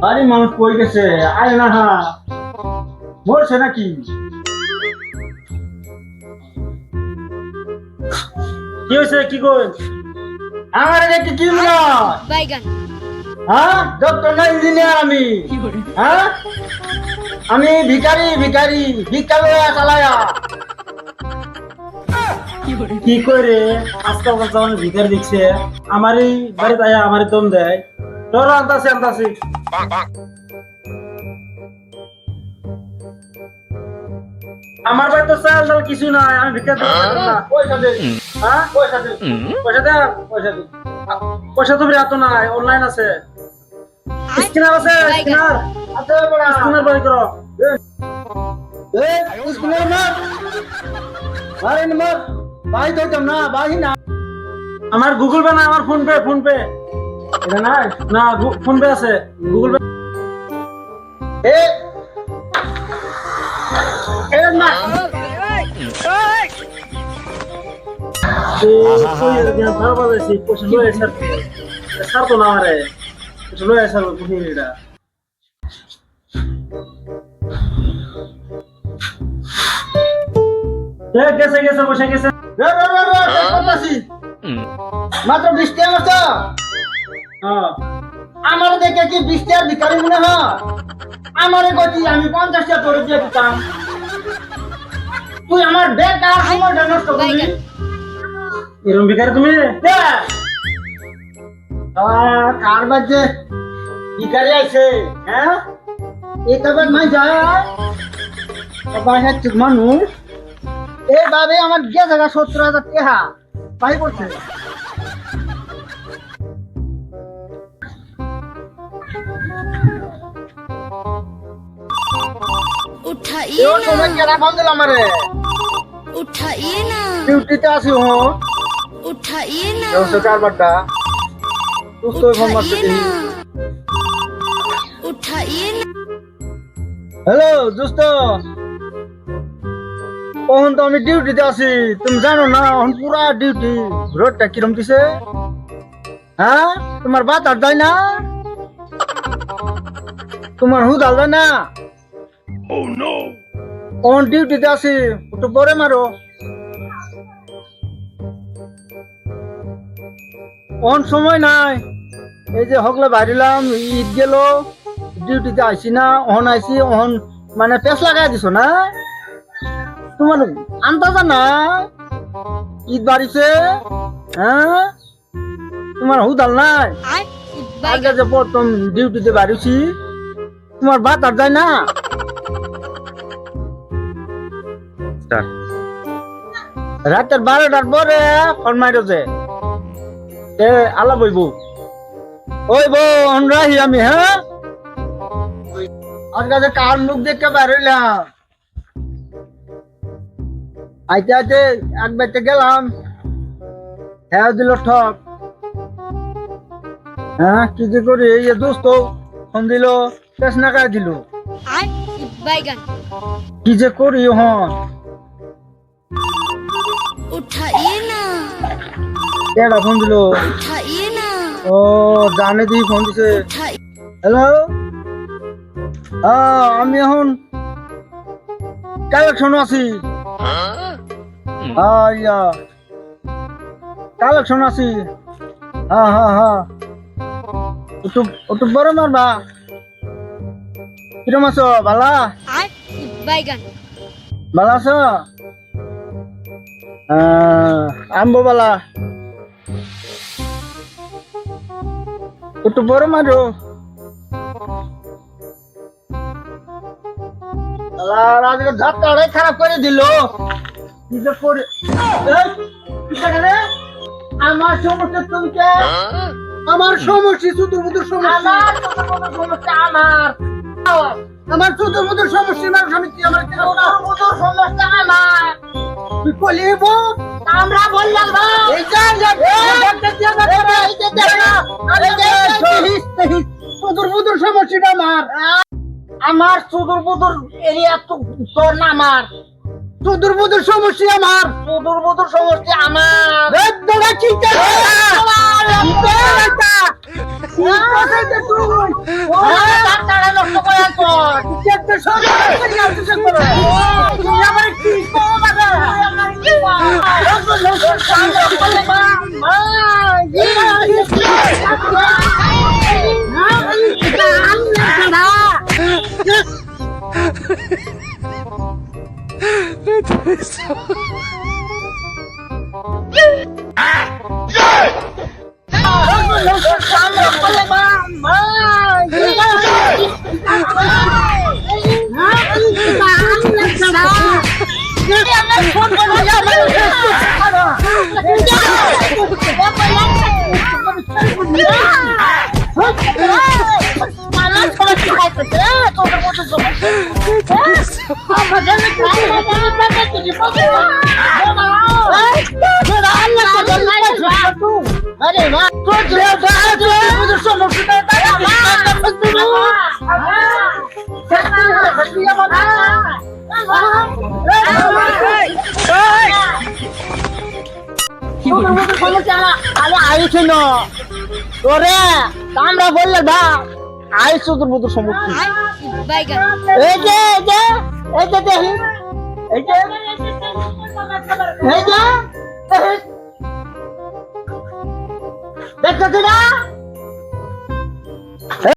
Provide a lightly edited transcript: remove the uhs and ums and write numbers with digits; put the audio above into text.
আরে মানুষ কই গেছে আয় না হা বলছে নাকি কি হয়েছে কি কই আমার দেখতে কি মনে হয় বাইগান হ্যাঁ ডক্টর না ইঞ্জিনিয়ার আমি হ্যাঁ আমি ভিখারি ভিখারি ভিক্ষা লয়া চালায়া কি করে আজকাল যখন ভিখারি দেখছে আমারই বাড়িতে আয়া আমারই দম দেয় তোর আনতাছি আনতাছি আমার বাড়িতে চাল ডাল কিছু নাই আমি ভিক্ষা দিতে পারবো না পয়সা দে হ্যাঁ পয়সা দে পয়সা দে পয়সা দে পয়সা তো এত নাই অনলাইন আছে স্ক্যানার আছে স্ক্যানার আছে বড় স্ক্যানার বাই করো স্ক্যানার মার আরে মার ভাই তো না ভাই না আমার গুগল পে না আমার ফোন পে এটা না না ফোন পে আছে গুগল পে এ এ না স্যার তো না রে স্যার এটা গেছে গেছে বসে গেছে মাত্র 20 টাকা মাত্র আমার দেখে কি 20 টাকা ভিখারি মনে হয় আমারে গতি আমি 50 টাকা করে দিয়ে দিতাম তুই আমার বেকার সময়টা নষ্ট করলি এরকম ভিখারি তুমি কার বাজে ভিখারি আইছে হ্যাঁ এটা বাদ মাই যায় আবার হচ্ছে মানুষ এ বাবে আমার গেছে 70,000 টাকা পাই করছে उठाइए यो तुम्हें केरा फोन दिला मारे उठाइए ना ड्यूटी पे आसी हूं उठाइए ना यो सरकार बड्डा तू तो फोन मत उठाइए दे ना उठाइए ना हेलो दोस्तों ओहन तो আমি ডিউটিতে আছি তুমি জানো না ওহন পুরা ডিউটি রোডটা কিরম দিছে হ্যাঁ তোমার বাত আর যায় না তোমার হুদ আল যায় না ও নো ওহন ডিউটিতে আছি একটু পরে মারো ওহন সময় নাই এই যে হকলে বাইরিলাম ঈদ গেল ডিউটিতে আইছি না ওহন আইছি ওহন মানে পেছ লাগাই দিছো না তোমার আন্দাজা না ঈদ বাড়িছে হ্যাঁ তোমার হুদাল নাই আগে যে প্রথম ডিউটিতে বাড়িছি তোমার বাত আর যায় না রাতের 12টার পরে ফোন মাইরো যে এ আলা বইব ওই বউ অনরাহি আমি হ্যাঁ আর কাছে কার মুখ দেখতে পারলাম আইতে আইতে এক বেতে গেলাম হ্যাঁ দিল ঠক হ্যাঁ কি যে করি এই দোস্ত ফোন দিল শেষ নাকায় দিল বাইগান কি যে করি হন उठाइए ना কেডা ফোন দিল उठाइए ना ও জানে দি ফোন দিছে उठाइए হ্যালো আমি এখন কালেকশন আছি ইয়া কালেকশন আছি হ্যাঁ একটু বড় মারবা কিরম আছো ভালা বাইগান ভালো আছো আম্বো বালা একটু বড় মারো আজকে ধাক্কাটাই খারাপ করে দিল কি যে করে আমার সমস্যা তুমি কে আমার সমস্যা চতুর্মুদুর সমস্যা আমার চতুর্মুদুর সমস্যা মানুষ আমি কি আমার চতুর্মুদুর সমস্যা আমার তুই কলিব আমরা বললাম ভাই এই যে সুদূর বুদুর সমস্যাটা আমার সুদূর বুদুর এরিয়া তো তোর না আমার সুদূর বুদুর সমস্যা আমার সুদূর বুদুর সমষ্টি আমার তোরা চিন্তা ডাক্তারে নষ্ট করে আনছো আরে মা আমরা বললে ভা আই সুদূর বুদুর সমস্যা বাইগান এই যে দেখি এই যে দেখতেছি না